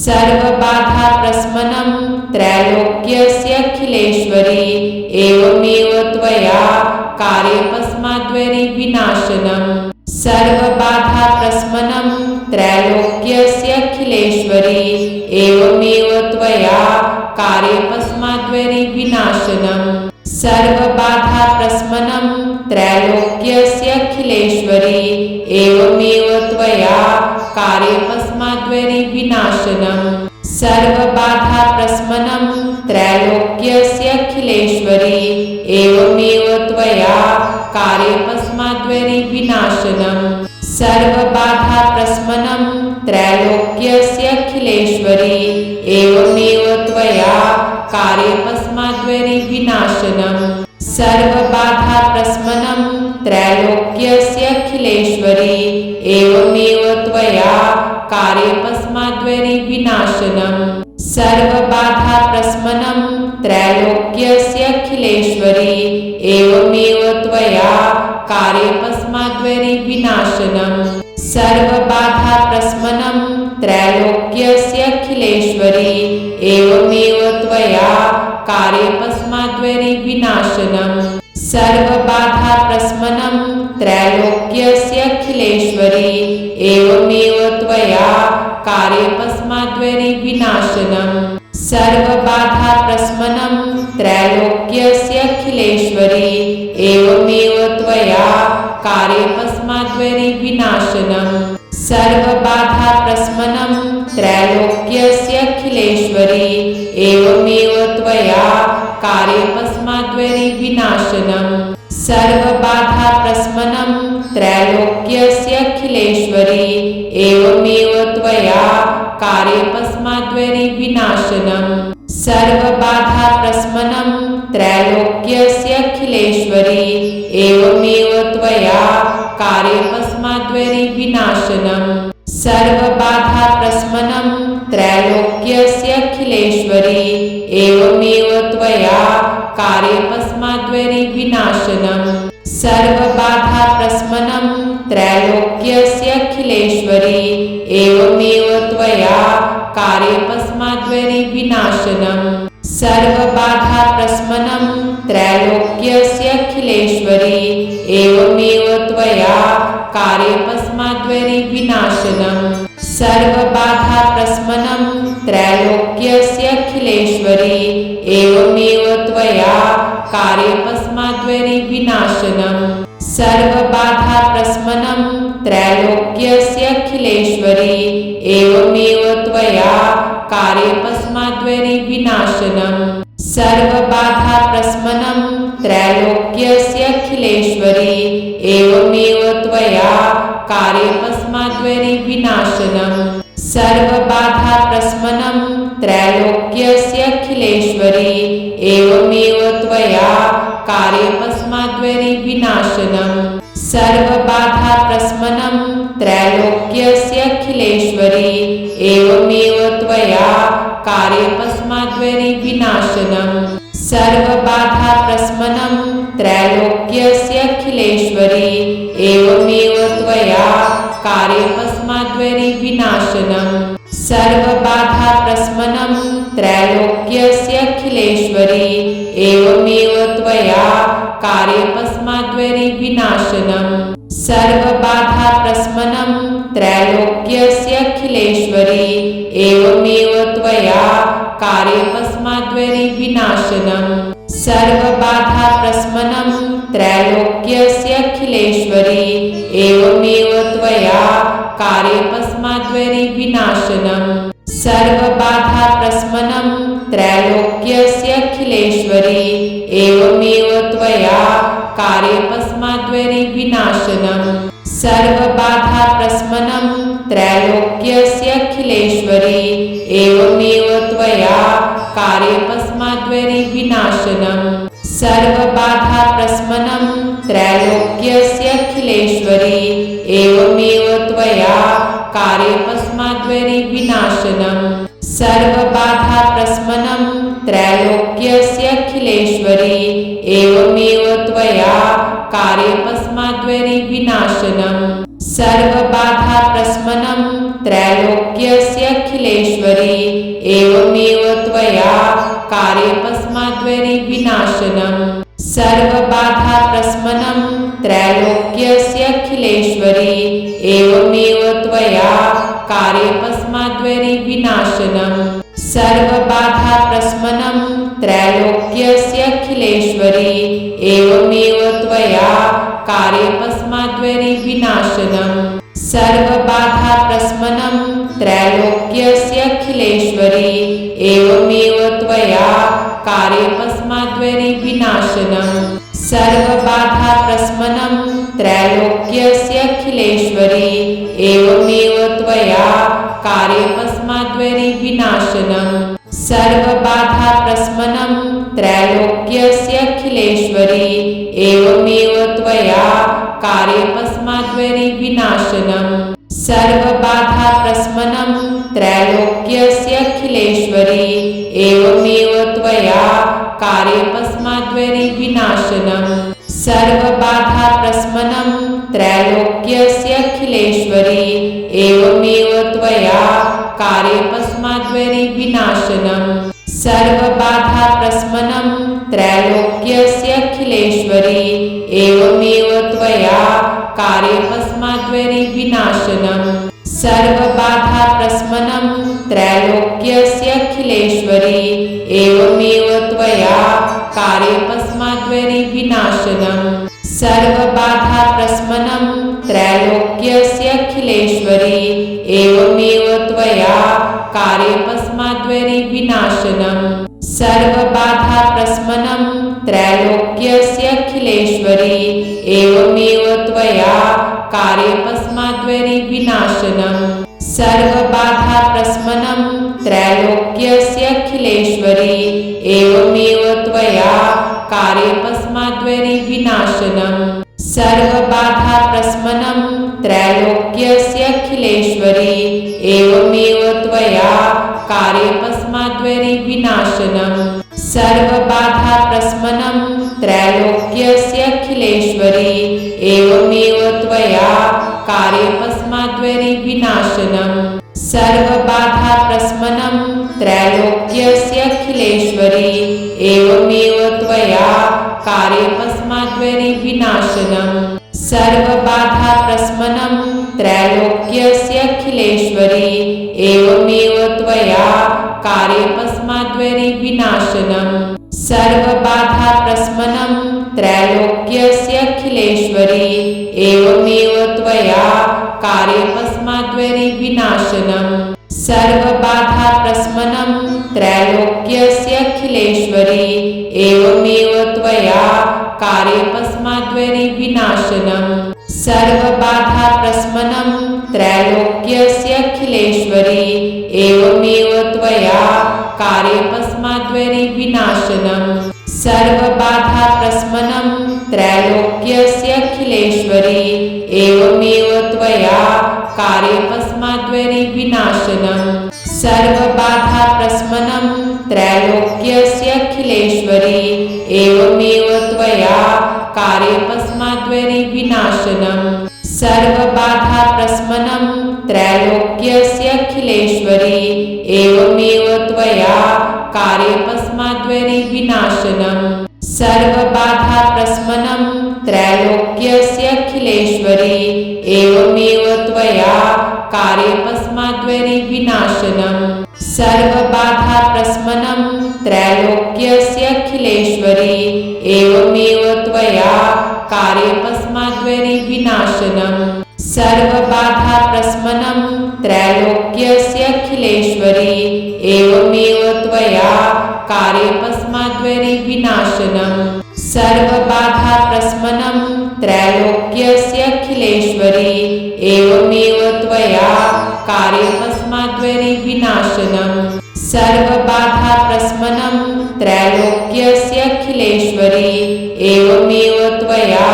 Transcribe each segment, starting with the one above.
सर्वबाधाप्रशमनं त्रैलोक्यस्याखिलेश्वरी एवमेव त्वया कार्येऽपस्माद्वैरिविनाशनम् सर्वबाधाप्रशमनं त्रैलोक्यस्याखिलेश्वरी एवमेव त्वया कार्येऽपस्माद्वैरिविनाशनम् सर्वबाधाप्रशमनं त्रैलोक्यस्याखिलेश्वरी एवमेव त्वया कार्येऽपस्माद्वैरिविनाशनम् सर्वबाधाप्रशमनं त्रैलोक्यस्याखिलेश्वरी एवमेव त्वया कार्येऽपस्माद्वैरिविनाशनम् सर्वबाधाप्रशमनं त्रैलोक्यस्याखिलेश्वरी एवमेव त्वया कार्येऽपस्माद्वैरिविनाशनम् सर्वबाधाप्रशमनं त्रैलोक्यस्याखिलेश्वरी एवमेव त्वया कार्येऽपस्माद्वैरिविनाशनम् सर्वबाधाप्रशमनं त्रैलोक्यस्याखिलेश्वरी एवमेव त्वया कार्येऽपस्माद्वैरिविनाशनम् सर्वबाधाप्रशमनं त्रैलोक्यस्याखिलेश्वरी एवमेव त्वया कार्येऽपस्माद्वैरिविनाशनम् सर्वबाधाप्रशमनं त्रैलोक्यस्याखिलेश्वरी एवमेव त्वया कार्येऽपस्माद्वैरिविनाशनम् सर्वबाधाप्रशमनं त्रैलोक्यस्याखिलेश्वरी एवमेव त्वया कार्येऽपस्माद्वैरिविनाशनम् सर्वबाधाप्रशमनं त्रैलोक्यस्याखिलेश्वरी एवमेव त्वया कार्येऽपस्माद्वैरिविनाशनम् सर्वबाधाप्रशमनं त्रैलोक्यस्याखिलेश्वरी एवमेव त्वया कार्येऽपस्माद्वैरिविनाशनम् सर्वबाधाप्रशमनं त्रैलोक्यस्याखिलेश्वरी एवमेव त्वया कार्येऽपस्माद्वैरिविनाशनम् सर्वबाधाप्रशमनं त्रैलोक्यस्याखिलेश्वरी एवमेव त्वया कार्येऽपस्माद्वैरिविनाशनम् सर्वबाधाप्रशमनं त्रैलोक्यस्याखिलेश्वरी एवमेव त्वया कार्येऽपस्माद्वैरिविनाशनम् सर्वबाधाप्रशमनं त्रैलोक्यस्याखिलेश्वरी एवमेव त्वया कार्येऽपस्माद्वैरिविनाशनम् सर्वबाधाप्रशमनं त्रैलोक्यस्याखिलेश्वरी एवमेव त्वया कार्येऽपस्माद्वैरिविनाशनम् सर्वबाधाप्रशमनं त्रैलोक्यस्याखिलेश्वरी एवमेव त्वया कार्येऽपस्माद्वैरिविनाशनम् सर्वबाधाप्रशमनं त्रैलोक्यस्याखिलेश्वरी एवमेव त्वया कार्येऽपस्माद्वैरिविनाशनम् सर्वबाधाप्रशमनं त्रैलोक्यस्याखिलेश्वरी एवमेव त्वया कार्येऽपस्माद्वैरिविनाशनम् सर्वबाधाप्रशमनं त्रैलोक्यस्याखिलेश्वरी एवमेव त्वया कार्येऽपस्माद्वैरिविनाशनम् सर्वबाधाप्रशमनं त्रैलोक्यस्याखिलेश्वरी एवमेव त्वया कार्येऽपस्माद्वैरिविनाशनम् सर्वबाधाप्रशमनं त्रैलोक्यस्याखिलेश्वरी एवमेव त्वया कार्येऽपस्माद्वैरिविनाशनम् सर्वबाधाप्रशमनं त्रैलोक्यस्याखिलेश्वरी एवमेव त्वया कार्येऽपस्माद्वैरिविनाशनम् सर्वबाधाप्रशमनं त्रैलोक्यस्याखिलेश्वरी एवमेव त्वया कार्येऽपस्माद्वैरिविनाशनम् सर्वबाधाप्रशमनं त्रैलोक्यस्याखिलेश्वरी एवमेव त्वया कार्येऽपस्माद्वैरिविनाशनम् सर्वबाधाप्रशमनं त्रैलोक्यस्याखिलेश्वरी एवमेव त्वया कार्येऽपस्माद्वैरिविनाशनम् सर्वबाधाप्रशमनं त्रैलोक्यस्याखिलेश्वरी एवमेव त्वया कार्येऽपस्माद्वैरिविनाशनम् सर्वबाधाप्रशमनं त्रैलोक्यस्याखिलेश्वरी एवमेव त्वया कार्येऽपस्माद्वैरिविनाशनम् सर्वबाधाप्रशमनं त्रैलोक्यस्याखिलेश्वरी एवमेव त्वया कार्येऽपस्माद्वैरी विनाशनम् सर्वबाधाप्रशमनं त्रैलोक्यस्याखिलेश्वरी एवमेव त्वया कार्येऽपस्माद्वैरी विनाशनम् सर्वबाधाप्रशमनं त्रैलोक्यस्याखिलेश्वरी एवमेव त्वया कार्येऽपस्माद्वैरी विनाशनम् सर्वबाधाप्रशमनं त्रैलोक्यस्याखिलेश्वरी एवमेव त्वया कार्येऽपस्माद्वैरी विनाशनम् सर्वबाधाप्रशमनं त्रैलोक्यस्याखिलेश्वरी एवमेव त्वया कार्येऽपस्माद्वैरी विनाशनम् सर्वबाधाप्रशमनं त्रैलोक्यस्याखिलेश्वरी एवमेव त्वया कार्येऽपस्माद्वैरी विनाशनम् सर्वबाधाप्रशमनं त्रैलोक्यस्याखिलेश्वरी एवमेव त्वया कार्येऽपस्माद्वैरी विनाशनम् सर्वबाधाप्रशमनं त्रैलोक्यस्याखिलेश्वरी एवमेव त्वया कार्येऽपस्माद्वैरी विनाशनम् सर्वबाधाप्रशमनं त्रैलोक्यस्याखिलेश्वरी एवमेव त्वया कार्येऽपस्माद्वैरी विनाशनम् सर्वबाधाप्रशमनं त्रैलोक्यस्याखिलेश्वरी एवमेव त्वया कार्येऽपस्माद्वैरी विनाशनम् सर्वबाधाप्रशमनं त्रैलोक्यस्याखिलेश्वरी एवमेव त्वया कार्येऽपस्माद्वैरी विनाशनम् सर्वबाधाप्रशमनं त्रैलोक्यस्याखिलेश्वरी एवमेव त्वया कार्येऽपस्माद्वैरी विनाशनम् सर्वबाधाप्रशमनं त्रैलोक्यस्याखिलेश्वरी एवमेव त्वया कार्येऽपस्माद्वैरी विनाशनम् सर्वबाधाप्रशमनं त्रैलोक्यस्याखिलेश्वरी एवमेव त्वया कार्येऽपस्माद्वैरी विनाशनम् सर्वबाधाप्रशमनं त्रैलोक्यस्याखिलेश्वरी एवमेव त्वया कार्येऽपस्माद्वैरी विनाशनम् सर्वबाधाप्रशमनं त्रैलोक्यस्याखिलेश्वरी एवमेव त्वया कार्येऽपस्माद्वैरी विनाशनम् सर्वबाधाप्रशमनं त्रैलोक्यस्याखिलेश्वरी एवमेव त्वया कार्येऽपस्माद्वैरी विनाशनम् सर्वबाधाप्रशमनं त्रैलोक्यस्याखिलेश्वरी एवमेव त्वया कार्येऽपस्माद्वैरी विनाशनम् सर्वबाधाप्रशमनं त्रैलोक्यस्याखिलेश्वरी एवमेव त्वया कार्येऽपस्माद्वैरी विनाशनम् सर्वबाधाप्रशमनं त्रैलोक्यस्याखिलेश्वरी एवमेव त्वया कार्येऽपस्माद्वैरी विनाशनम् सर्वबाधाप्रशमनं त्रैलोक्यस्याखिलेश्वरी एवमेव त्वया कार्येऽपस्माद्वैरी विनाशनम् सर्वबाधाप्रशमनं त्रैलोक्यस्याखिलेश्वरी एवमेव त्वया कार्येऽपस्माद्वैरी विनाशनम् सर्वबाधाप्रशमनं त्रैलोक्यस्याखिलेश्वरी एवमेव त्वया कार्येऽपस्माद्वैरी विनाशनम् सर्वबाधाप्रशमनं त्रैलोक्यस्याखिलेश्वरी एवमेव त्वया कार्येऽपस्माद्वैरी विनाशनम् सर्वबाधाप्रशमनं त्रैलोक्यस्याखिलेश्वरी एवमेव त्वया कार्येऽपस्माद्वैरी विनाशनम् सर्वबाधाप्रशमनं त्रैलोक्यस्याखिलेश्वरी एवमेव त्वया कार्येऽपस्माद्वैरी विनाशनम् सर्वबाधाप्रशमनं त्रैलोक्यस्याखिलेश्वरी एवमेव त्वया कार्येऽपस्माद्वैरी विनाशनम् सर्वबाधाप्रशमनं त्रैलोक्यस्याखिलेश्वरी एवमेव त्वया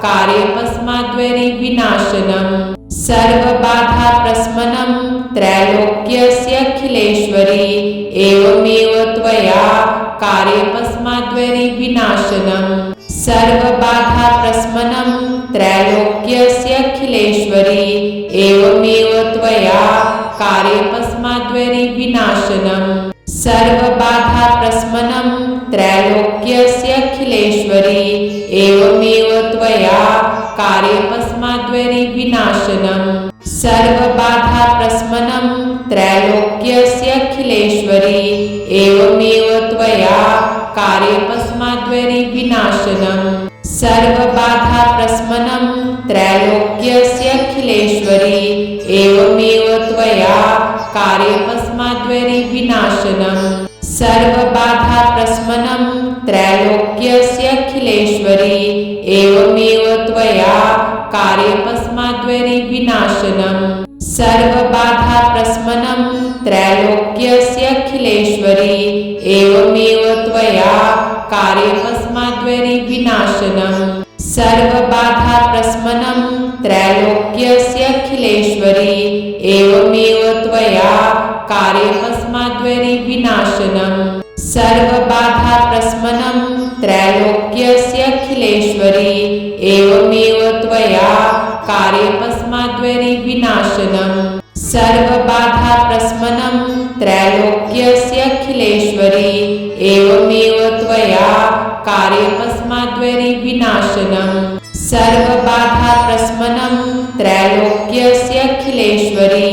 कार्येऽपस्माद्वैरी विनाशनम् सर्वबाधाप्रशमनं त्रैलोक्यस्याखिलेश्वरी एवमेव त्वया कार्येऽपस्माद्वैरी विनाशनम् सर्वबाधाप्रशमनं त्रैलोक्यस्याखिलेश्वरी एवमेव त्वया कार्येऽपस्माद्वैरी विनाशनम् विनाशनम् सर्वबाधाप्रशमनं त्रैलोक्यस्याखिलेश्वरी एवमेव त्वया कार्येऽस्माद्वैरि विनाशनम् सर्वबाधाप्रशमनं त्रैलोक्यस्याखिलेश्वरी एवमेव त्वया कार्येऽस्माद्वैरि विनाशनम् सर्वबाधाप्रशमनं त्रैलोक्यस्याखिलेश्वरी एवमेव त्वया कार्येऽस्माद्वैरि विनाशनम् सर्वबाधाप्रशमनं त्रैलोक्यस्याखिलेश्वरी एवमेव त्वया कार्येऽस्माद्वैरि विनाशनम् सर्वबाधाप्रशमनं त्रैलोक्यस्याखिलेश्वरी एवमेव त्वया कार्येऽस्माद्वैरि विनाशनम् सर्वबाधाप्रशमनं त्रैलोक्यस्याखिलेश्वरी एवमेव त्वया कार्येऽस्माद्वैरि विनाशनम् सर्वबाधाप्रशमनं त्रैलोक्यस्याखिलेश्वरी एवमेव त्वया कार्येऽस्माद्वैरि विनाशनम् सर्वबाधाप्रशमनं त्रैलोक्यस्याखिलेश्वरी एवमेव त्वया कार्येऽस्माद्वैरि विनाशनम् सर्वबाधाप्रशमनं त्रैलोक्यस्याखिलेश्वरी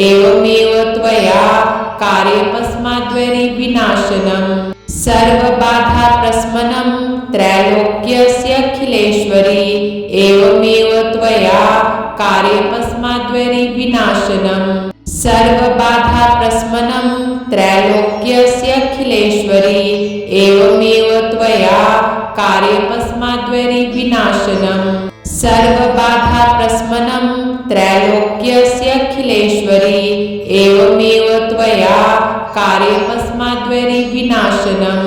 एवमेव त्वया कार्येऽस्माद्वैरि विनाशनम् सर्वबाधाप्रशमनं त्रैलोक्यस्याखिलेश्वरी एवमेव त्वया कार्येऽस्माद्वैरि विनाशनम् सर्वबाधाप्रशमनं त्रैलोक्यस्याखिलेश्वरी एवमेव त्वया कार्येऽस्माद्वैरि विनाशनम् सर्वबाधाप्रशमनं त्रैलोक्यस्याखिलेश्वरी एवमेव त्वया कार्येऽस्माद्वैरि विनाशनम्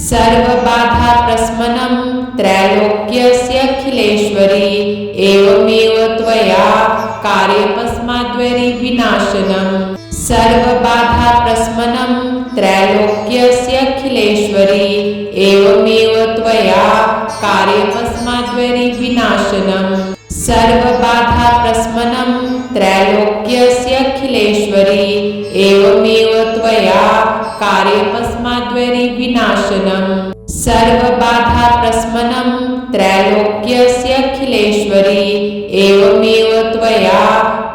सर्वबाधाप्रशमनं त्रैलोक्यस्याखिलेश्वरी एवमेव त्वया कार्येऽस्माद्वैरि विनाशनम् सर्वबाधाप्रशमनं त्रैलोक्यस्याखिलेश्वरी एवमेव त्वया कार्येऽस्माद्वैरि विनाशनम् सर्वबाधाप्रशमनं त्रैलोक्यस्याखिलेश्वरी एवमेव त्वया कार्येऽस्माद्वैरि विनाशनम् सर्वबाधाप्रशमनं त्रैलोक्यस्याखिलेश्वरी एवमेव त्वया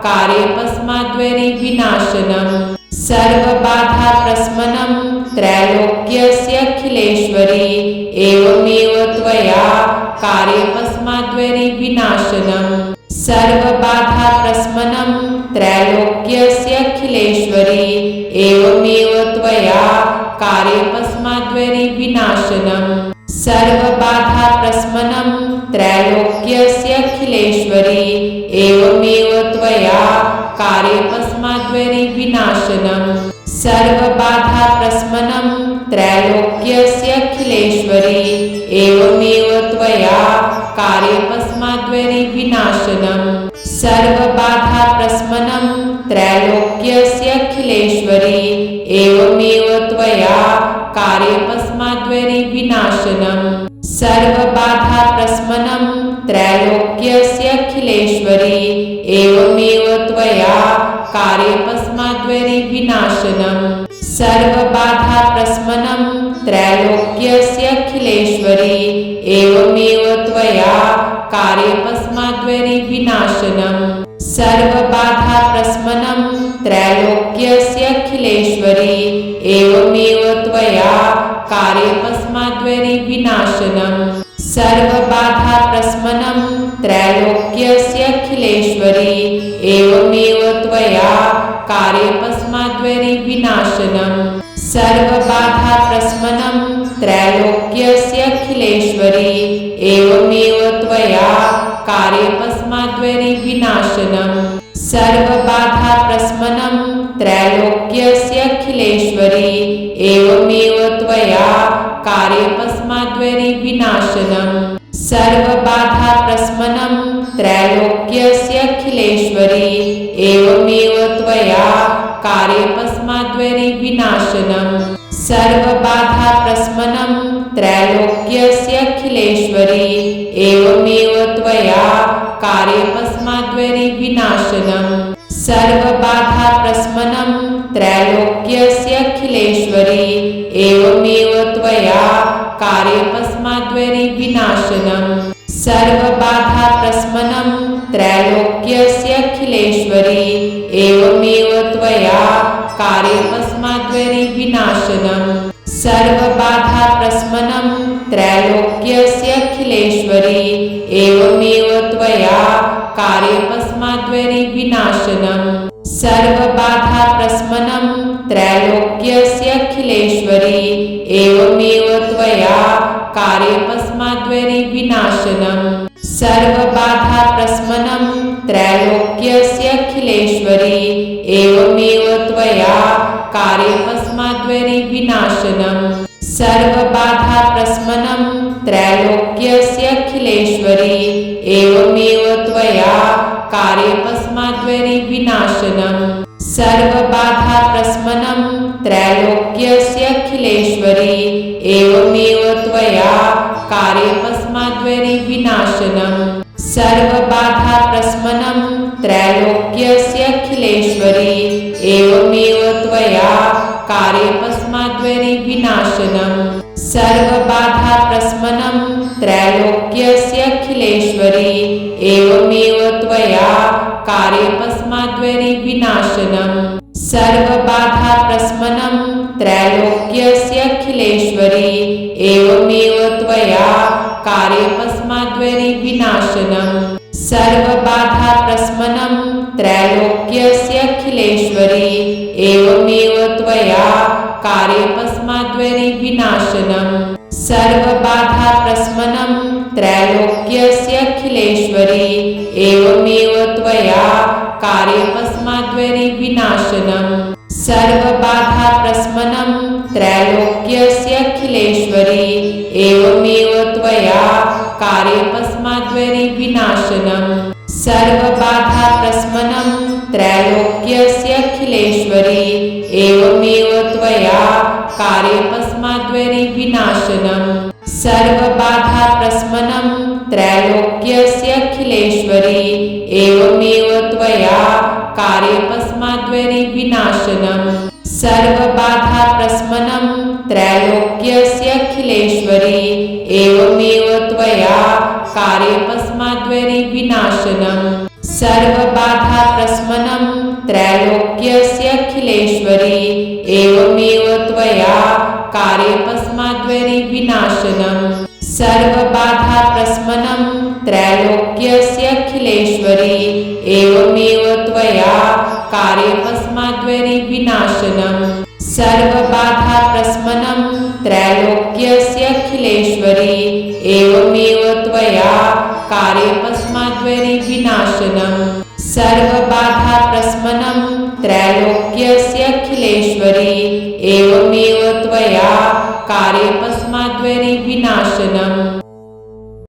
कार्येऽस्माद्वैरि विनाशनम् सर्वबाधाप्रशमनं त्रैलोक्यस्याखिलेश्वरी एवमेव त्वया कार्येऽस्माद्वैरि विनाशनम् सर्वबाधाप्रशमनं त्रैलोक्यस्याखिलेश्वरी एवमेव त्वया कार्येऽस्माद्वैरि विनाशनम् सर्वबाधाप्रशमनं त्रैलोक्यस्याखिलेश्वरी एवमेव त्वया कार्येऽस्माद्वैरि विनाशनम् सर्वबाधाप्रशमनं त्रैलोक्यस्याखिलेश्वरी एवमेव त्वया कार्येऽस्माद्वैरि विनाशनम् सर्वबाधाप्रशमनं त्रैलोक्यस्याखिलेश्वरी एवमेव त्वया कार्येऽस्माद्वैरि विनाशनम् सर्वबाधाप्रशमनं त्रैलोक्यस्याखिलेश्वरी एवमेव त्वया कार्येऽस्माद्वैरि विनाशनम् सर्वबाधाप्रशमनं त्रैलोक्यस्याखिलेश्वरी एवमेव त्वया कार्येऽस्माद्वैरि विनाशनम् सर्वबाधाप्रशमनं त्रैलोक्यस्याखिलेश्वरी एवमेव त्वया कार्येऽस्माद्वैरि विनाशनम् सर्वबाधाप्रशमनं त्रैलोक्यस्याखिलेश्वरी एवमेव त्वया कार्येऽस्माद्वैरि विनाशनम् सर्वबाधाप्रशमनं त्रैलोक्यस्याखिलेश्वरी एवमेव त्वया कार्येऽस्माद्वैरि विनाशनम् सर्वबाधाप्रशमनं त्रैलोक्यस्याखिलेश्वरी एवमेव त्वया कार्येऽस्माद्वैरि विनाशनम् सर्वबाधाप्रशमनं त्रैलोक्यस्याखिलेश्वरी एवमेव त्वया कार्येऽस्माद्वैरि विनाशनम् सर्वबाधाप्रशमनं त्रैलोक्यस्याखिलेश्वरी एवमेव त्वया कार्येऽस्माद्वैरि विनाशनम् सर्वबाधाप्रशमनं त्रैलोक्यस्याखिलेश्वरी एवमेव त्वया कार्येऽपस्माद्वैरि विनाशनम् सर्वबाधाप्रशमनं त्रैलोक्यस्याखिलेश्वरी एवमेव त्वया कार्येऽपस्माद्वैरि विनाशनम् सर्वबाधाप्रशमनं त्रैलोक्यस्याखिलेश्वरी एवमेव त्वया कार्येऽपस्माद्वैरि विनाशनम् सर्वबाधाप्रशमनं त्रैलोक्यस्याखिलेश्वरी एवमेव त्वया कार्येऽपस्माद्वैरि विनाशनम् सर्वबाधाप्रशमनं त्रैलोक्यस्याखिलेश्वरी एवमेव त्वया कार्येऽपस्माद्वैरि विनाशनम् सर्वबाधाप्रशमनं त्रैलोक्यस्याखिलेश्वरी एवमेव त्वया कार्येऽपस्माद्वैरि विनाशनम् सर्वबाधाप्रशमनं त्रैलोक्यस्याखिलेश्वरी एवमेव त्वया कार्येऽपस्माद्वैरि विनाशनम् सर्वबाधाप्रशमनं त्रैलोक्यस्याखिलेश्वरी एवमेव त्वया कार्येऽपस्माद्वैरि विनाशनम् सर्वबाधाप्रशमनं त्रैलोक्यस्याखिलेश्वरी एवमेव त्वया कार्येऽपस्माद्वैरि विनाशनम् सर्वबाधाप्रशमनं त्रैलोक्यस्याखिलेश्वरी एवमेव त्वया कार्येऽपस्माद्वैरि विनाशनम् सर्वबाधाप्रशमनं त्रैलोक्यस्याखिलेश्वरी एवमेव त्वया कार्येऽपस्माद्वैरि विनाशनम् सर्वबाधाप्रशमनं त्रैलोक्यस्याखिलेश्वरी एवमेव त्वया कार्येऽपस्माद्वैरि विनाशनम् सर्वबाधाप्रशमनं त्रैलोक्यस्याखिलेश्वरी एवमेव त्वया कार्येऽपस्माद्वैरि विनाशनम् सर्वबाधाप्रशमनं त्रैलोक्यस्याखिलेश्वरी एवमेव त्वया कार्येऽपस्माद्वैरि विनाशनम् सर्वबाधाप्रशमनं त्रैलोक्यस्याखिलेश्वरी एवमेव त्वया कार्येऽपस्माद्वैरि विनाशनम् सर्वबाधाप्रशमनं त्रैलोक्यस्याखिलेश्वरी एवमेव त्वया कार्येऽपस्माद्वैरि विनाशनम् सर्वबाधाप्रशमनं त्रैलोक्यस्याखिलेश्वरी एवमेव त्वया कार्येऽपस्माद्वैरि विनाशनम् सर्वबाधाप्रशमनं त्रैलोक्यस्याखिलेश्वरी एवमेव त्वया कार्येऽपस्माद्वैरि विनाशनम् सर्वबाधाप्रशमनं त्रैलोक्यस्याखिलेश्वरी एवमेव त्वया कार्येऽपस्माद्वैरि विनाशनम् सर्वबाधाप्रशमनं त्रैलोक्यस्याखिलेश्वरी एवमेव त्वया कार्येऽपस्माद्वैरि विनाशनम्